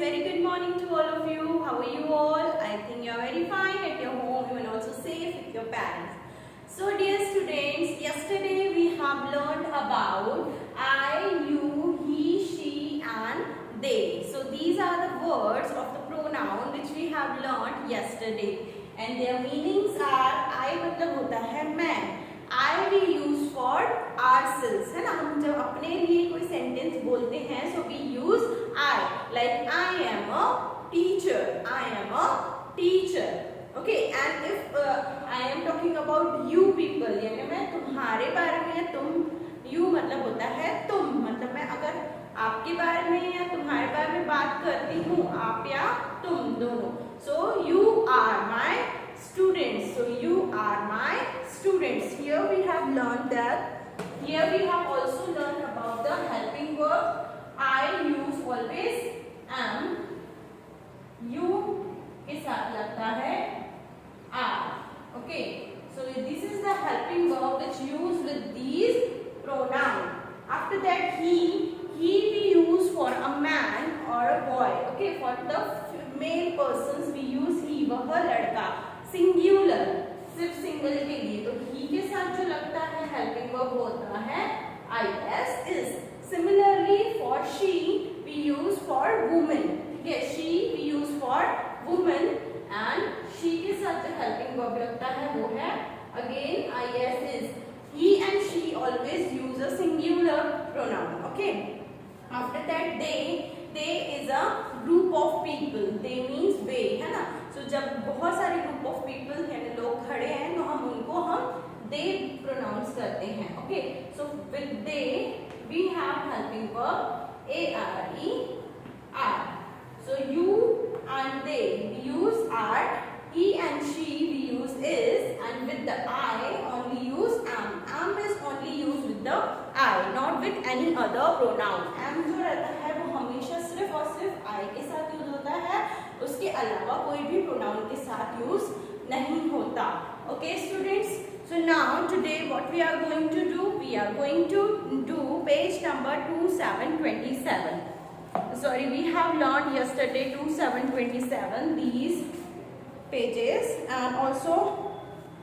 very good morning to all of you. How are you all? I think you are very fine at your home, even also safe with your parents. So dear students, yesterday we have learned about I, you, he, she and they. So these are the words of the pronoun which we have learned yesterday, and their meanings are I मतलब होता है मैं, I we use for ourselves, है ना. हम जब अपने लिए कोई सेंटेंस बोलते हैं so we use I, like I am a teacher, I am a teacher. Okay, and if I am talking about you people, यानी मैं तुम्हारे बारे में या तुम, you मतलब होता है तुम, मतलब मैं अगर आपके बारे में या तुम्हारे बारे में बात करती हूँ, आप या तुम दोनों. So you are my students. So you are my students. Here we have learned that. Here we have also learned about the helping verb. I use always am. You के साथ लगता है are. Okay. So this is the helping verb which use with these pronouns. After that he we use for a man or a boy. Okay. For the male persons we use he, वह लड़का. Singular सिर्फ single के लिए तो ही के साथ जो लगता है हेल्पिंग वर्ब होता है is is. Similarly for she we use for woman. ठीक है, she we use for woman and she के साथ जो हेल्पिंग वर्ब लगता है वो है again is is. He and she always use a singular pronoun. Okay. After that they is a group of people. They means वे, है ना. So जब बहुत सारे group of people यानी लोग खड़े हैं तो हम उनको they pronounce करते हैं. Okay. So with they we have helping verb are. So you and they we use are. He and she we use is, and with the I only use am. Am is only used with the I, not with any other pronoun. Am जो रहता है वो हमेशा सिर्फ और सिर्फ I के साथ यूज होता है, उसके अलावा कोई भी pronoun के साथ यूज नहीं होता. Okay students, so now today what we are going to do, we are going to do page number 2727. Sorry, we have learned yesterday 2727 these pages, and also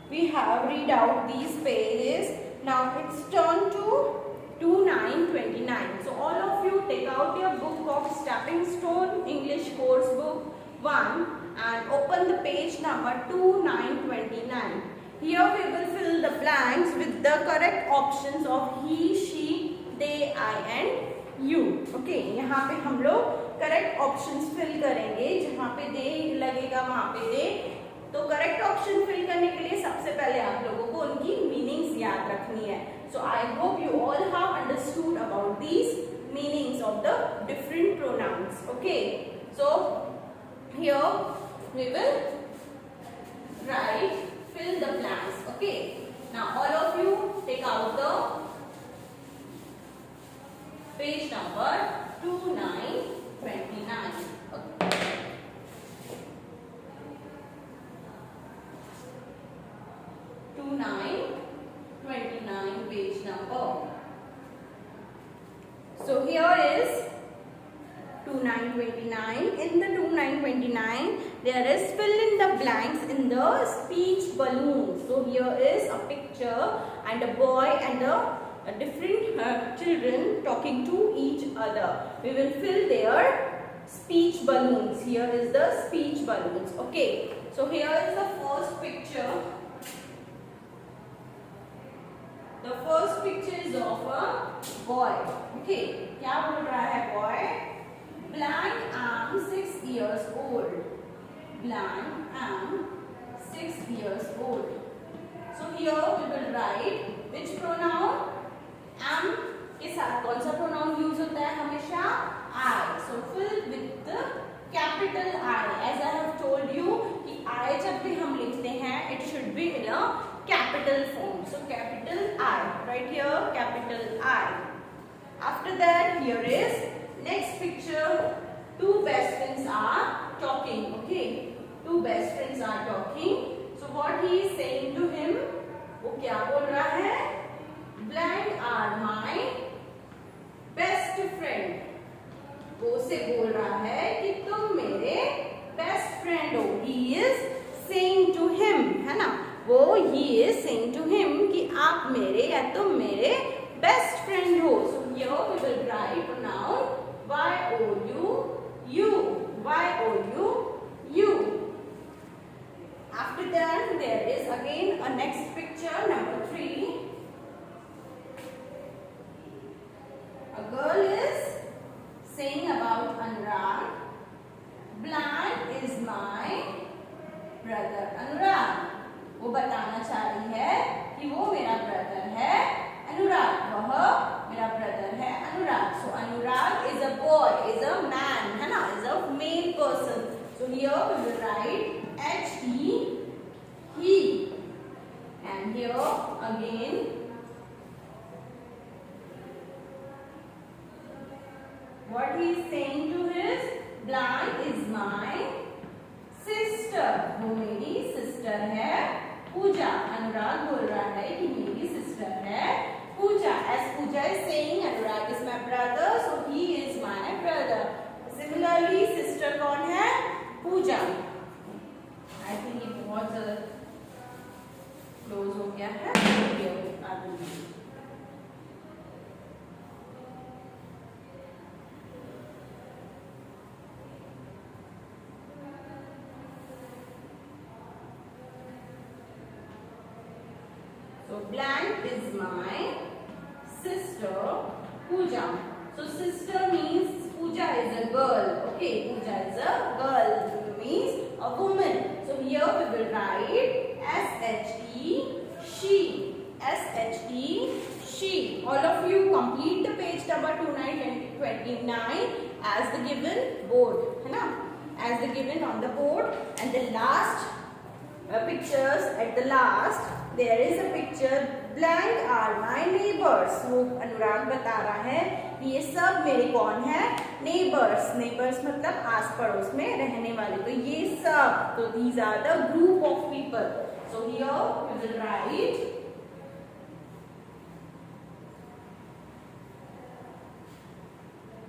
we have read out these pages. Now it's turn to 2929. So all of you take out your book of Stepping Stone English Course Book 1 and open the page number 2929. Here we will fill the blanks with the correct options of he, she, they, I and you. Okay, यहाँ पे हम लोग correct options fill करेंगे. जहाँ पे दे लगेगा वहाँ पे दे. तो करेक्ट ऑप्शन फिल करने के लिए सबसे पहले आप लोगों को उनकी मीनिंग्स याद रखनी है. So I hope you all have understood about these meanings of the different pronouns. Okay, so here we will write fill the blanks. Okay, now all of you take out the page number 2929. Okay. 2929 page number. So here is 2929. In the 2929 there is fill in the blanks in the speech balloon. So here is a picture and a boy and a different children talking to each other. We will fill their speech balloons. Here is the speech balloons. Okay, so here is the first picture. The first picture is of a boy. Okay, क्या बोल रहा है boy? Blank am 6 years old. Blank am 6 years old. So here we will write which pronoun? Am के साथ कौन सा pronoun use होता है हमेशा? I. So fill with the capital I. As I have told you कि I जब भी हम लिखते हैं it should be in a capital form. So capital I. Right here capital I. After that here is next picture. Two best friends are talking. Okay, two best friends are talking. So what he is saying to him? वो क्या बोल रहा है? Blank are my best friend. वो उसे बोल रहा है कि तुम वो he is saying to him कि आप मेरे या तो मेरे best friend हो. So here we will write pronoun you. You. After that there is again a next picture, number 3. A girl is saying about Anurag, blank is my brother Anurag. वो बताना चाह रही है कि वो मेरा ब्रदर है अनुराग, वह मेरा ब्रदर है अनुराग. So Anurag is a boy, is a man, है ना, is a male person. So here we will write he, and here again what he is saying to his blank is my sister. वो मेरी sister है पूजा. अनुराग बोल रहा है कि मेरी sister है पूजा. As Pooja is saying Anurag is my brother, so he is my brother. Similarly sister कौन है? पूजा. I think ये बहुत क्लोज हो गया है. So blank is my sister Pooja. So sister means Pooja is a girl. Okay, Pooja is a girl, means a woman. So here we will write she. She. All of you complete the page number 29 as the given board, है ना? As the given on the board, and the last pictures at the last there is a picture blank are my neighbors. वो अनुराग बता रहा है कि ये सब मेरे कौन है? Neighbors. Neighbors मतलब आस पड़ोस में रहने वाले. तो ये सब, तो these are the group of people. So here we will write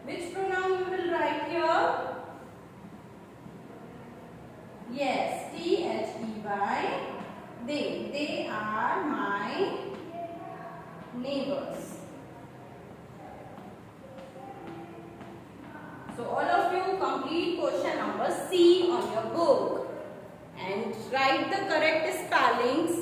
which pronoun we will write here? Yes, THEY. They are my neighbors. So all of you complete question number C on your book and write the correct spellings.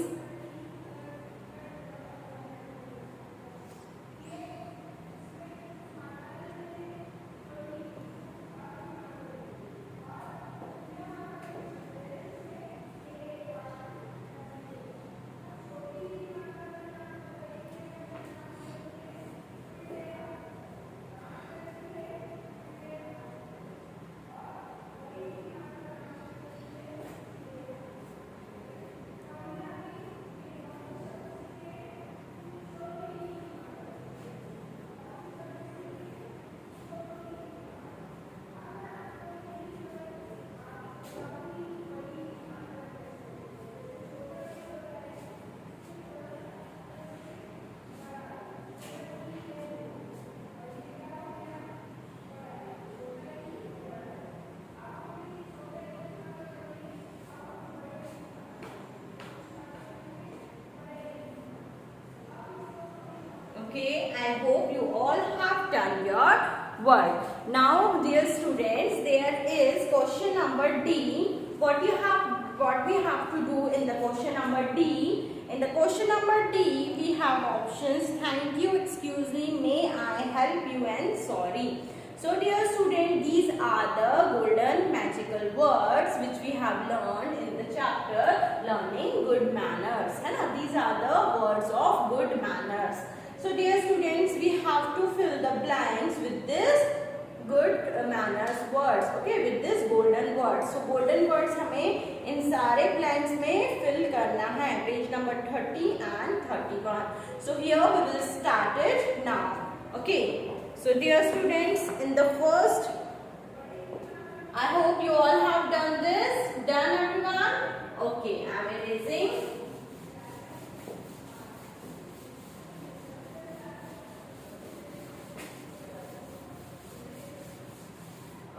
Okay, I hope you all have done your work. Now, dear students, there is question number D. What we have to do in the question number D? In the question number D, we have options thank you, excuse me, may I help you, and sorry. So, dear student, these are the golden magical words which we have learned in the chapter Learning Good Manners. These are the words of good manners. So dear students, we have to fill the blanks with this good manners words, okay, with this golden words. So golden words हमें इन सारे blanks में fill करना है, page number 30 and 31. So here we will start it now. Okay. So dear students, in the first, I hope you all have done this. Done everyone? Okay, I am erasing.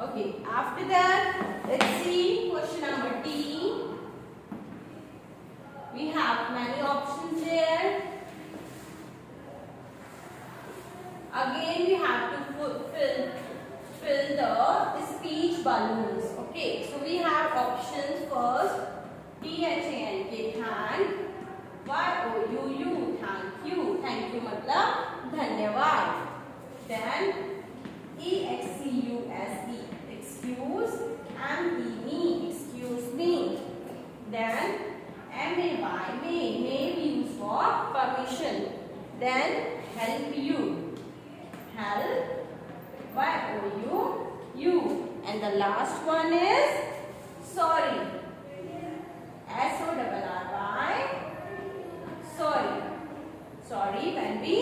Okay, after that, let's see question number D. We we have many options there. Again, we have to fill the speech balloons. Okay, so we have options first. THANK, thank. YOUU, thank you. Thank you मतलब धन्यवाद. Then EXCUSE, excuse. MEE, excuse me. Then MAY, may we use for permission. Then help you, help. YOUU. And the last one is sorry. SORRY. Sorry. Sorry, when we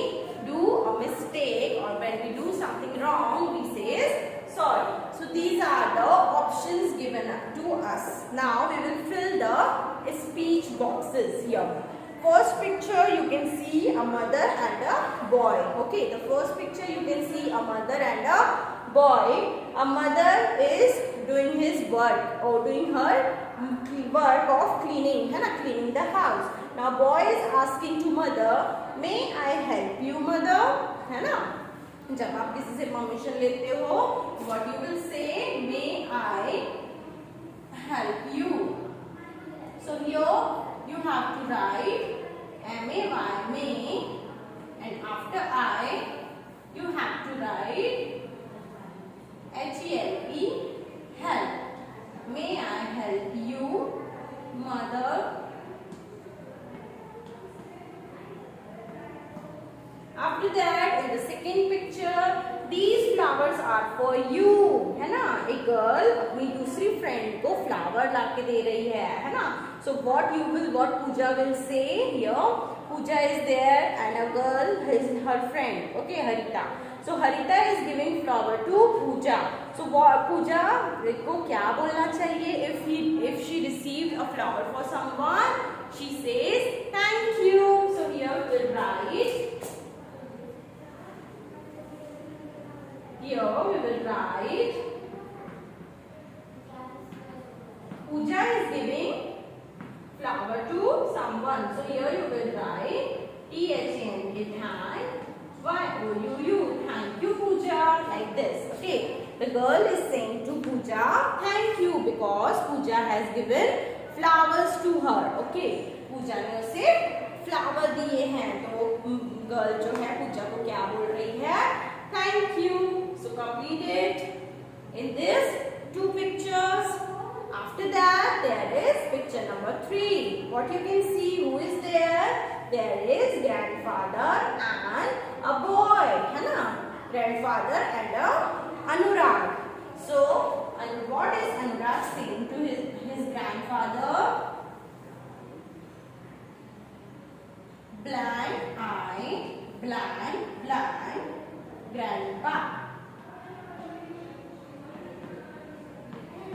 do a mistake or when we do something wrong, we say sorry. So these are the options given to us. Now we will fill the speech boxes here. First picture you can see a mother and a boy. Okay, the first picture you can see a mother and a boy. A mother is doing his work or doing her work of cleaning, है ना, cleaning the house. Now boy is asking to mother, may I help you mother, है ना. जब आप किसी से permission लेते हो, what you will say, may I help you. So here you have to write MAY, may, and after I you have to write HELP, help. May I help you mother. After that, in the second picture, these flowers are for you, है ना. एक girl अपनी दूसरी friend को flower लाके दे रही है ना. So what Pooja will say here? Pooja is there and a girl is her friend. Okay, Harita. So Harita is giving flower to Pooja. So Pooja को क्या बोलना चाहिए if she received a flower for someone? She says thank you. So here we will write. Here we will write. Pooja is giving flower to someone. So here you will write THANK, thank. YOUU, thank you Pooja, like this. Okay, the girl is saying to Pooja thank you because Pooja has given flowers to her. Okay, Pooja ने उसे flower दिए हैं, तो girl जो है Pooja को क्या बोल रही है? Thank you. So complete it in this two pictures. After that, there is picture number 3. What you can see, who is there? There is grandfather and a boy, है ना? Grandfather and a Anurag. So, and what is Anurag saying to his grandfather? Blank I, blank, blank, grandpa.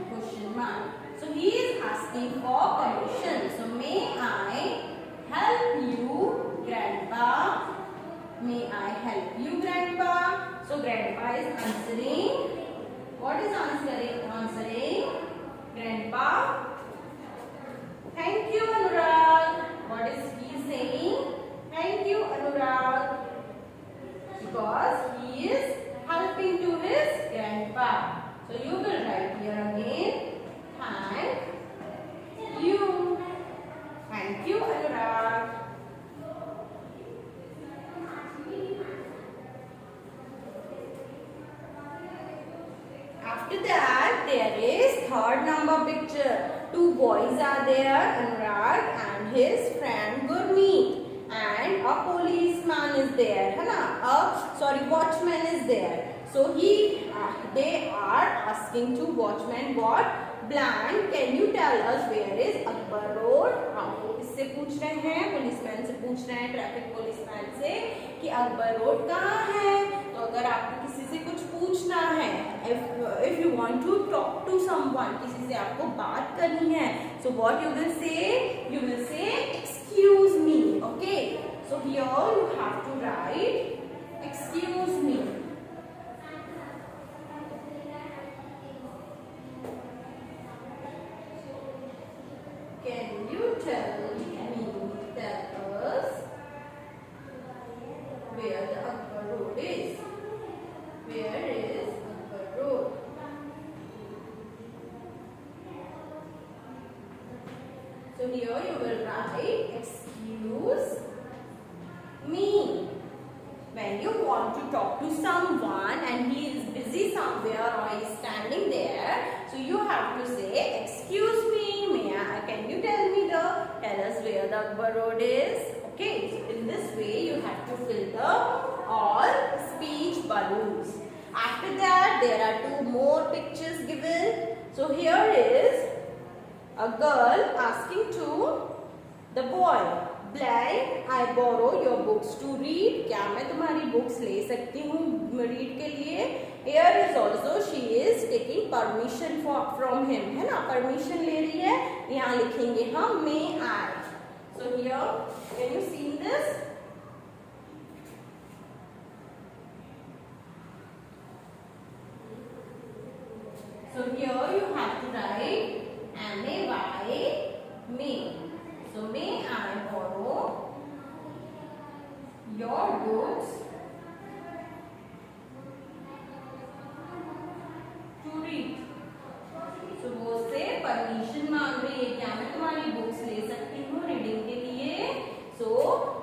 Question mark. So he is asking for permission. So may I help you, grandpa? May I help you, grandpa? So grandpa is answering. What is answering? Answering. Grandpa. Thank you, Anurag. What is he saying? Thank you, Anurag. Because he is helping to his grandpa. So you will write here again. Thank you. Thank you, Anurag. After that, there is third number picture. Two boys are there, Anurag and his friend Gurmeet. And a policeman is there, है ना? Watchman is there. So they are asking to watchman what? Blank, can you tell us where is Akbar Road? हमको किससे पूछ रहे हैं? Policeman से पूछ रहे हैं, ट्रैफिक पुलिसमैन से कि अकबर रोड कहाँ है? तो अगर आपको किसी से कुछ पूछना है, if you want to talk to someone, किसी से आपको बात करनी है, so what you will say? You will say excuse me. Okay. So here you have to write excuse me. Can you tell me here you will write excuse me. When you want to talk to someone and he is busy somewhere or he is standing there, so you have to say, excuse me, can you tell us where the Akbar Road is? Okay, so in this way you have to fill the all speech balloons. After that, there are 2 more pictures given. So here is a girl asking to the boy, blank, I borrow your books to read. क्या मैं तुम्हारी books ले सकती हूँ read के लिए? Here is also she is taking permission from him, है ना? Permission ले रही है. यहाँ लिखेंगे हम may I. So here, can you see this? So here you have to write M-A-Y, may. So may I borrow your books to read. So वो से परमिशन मांग रही है, क्या मैं तुम्हारी बुक्स ले सकती हूँ रीडिंग के लिए? So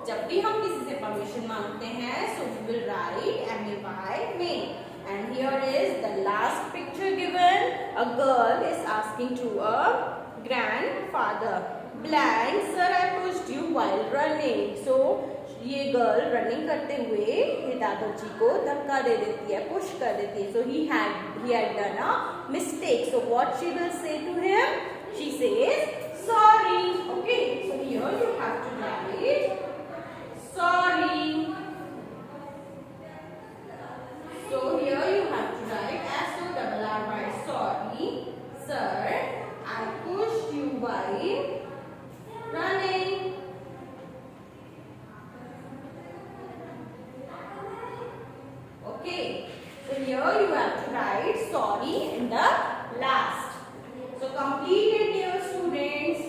जब भी हम किसी से परमिशन मांगते हैं, so we will write M-A-Y, may. And here is the last picture given. A girl is asking to a grandfather, blank, sir, I pushed you while running. So ये गर्ल रनिंग करते हुए ये दादाजी को धक्का दे देती है, पुश कर देती है. So he had done a mistake. So what she will say to him? She says sorry. Okay. So here you have to write sorry. So here you have to write S-O-R-R-Y, sorry, sir, I pushed you while running. Okay, so here you have to write sorry in the last. So complete it, dear students.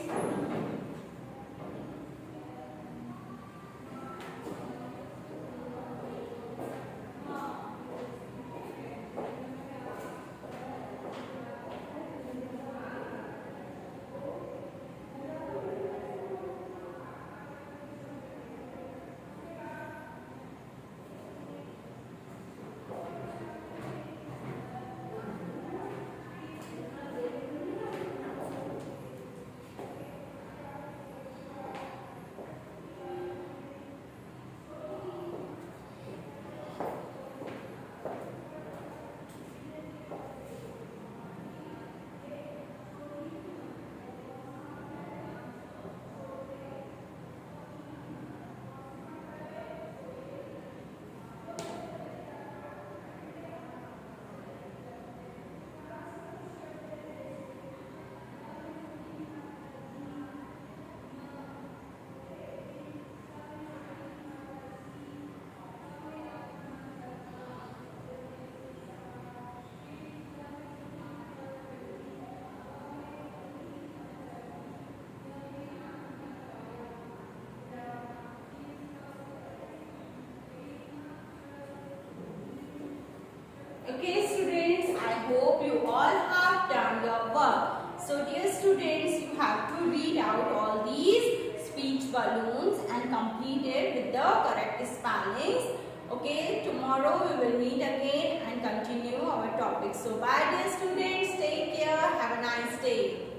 Okay students, I hope you all have done your work. So dear students, you have to read out all these speech balloons and complete it with the correct spellings. Okay, tomorrow we will meet again and continue our topic. So bye dear students, take care, have a nice day.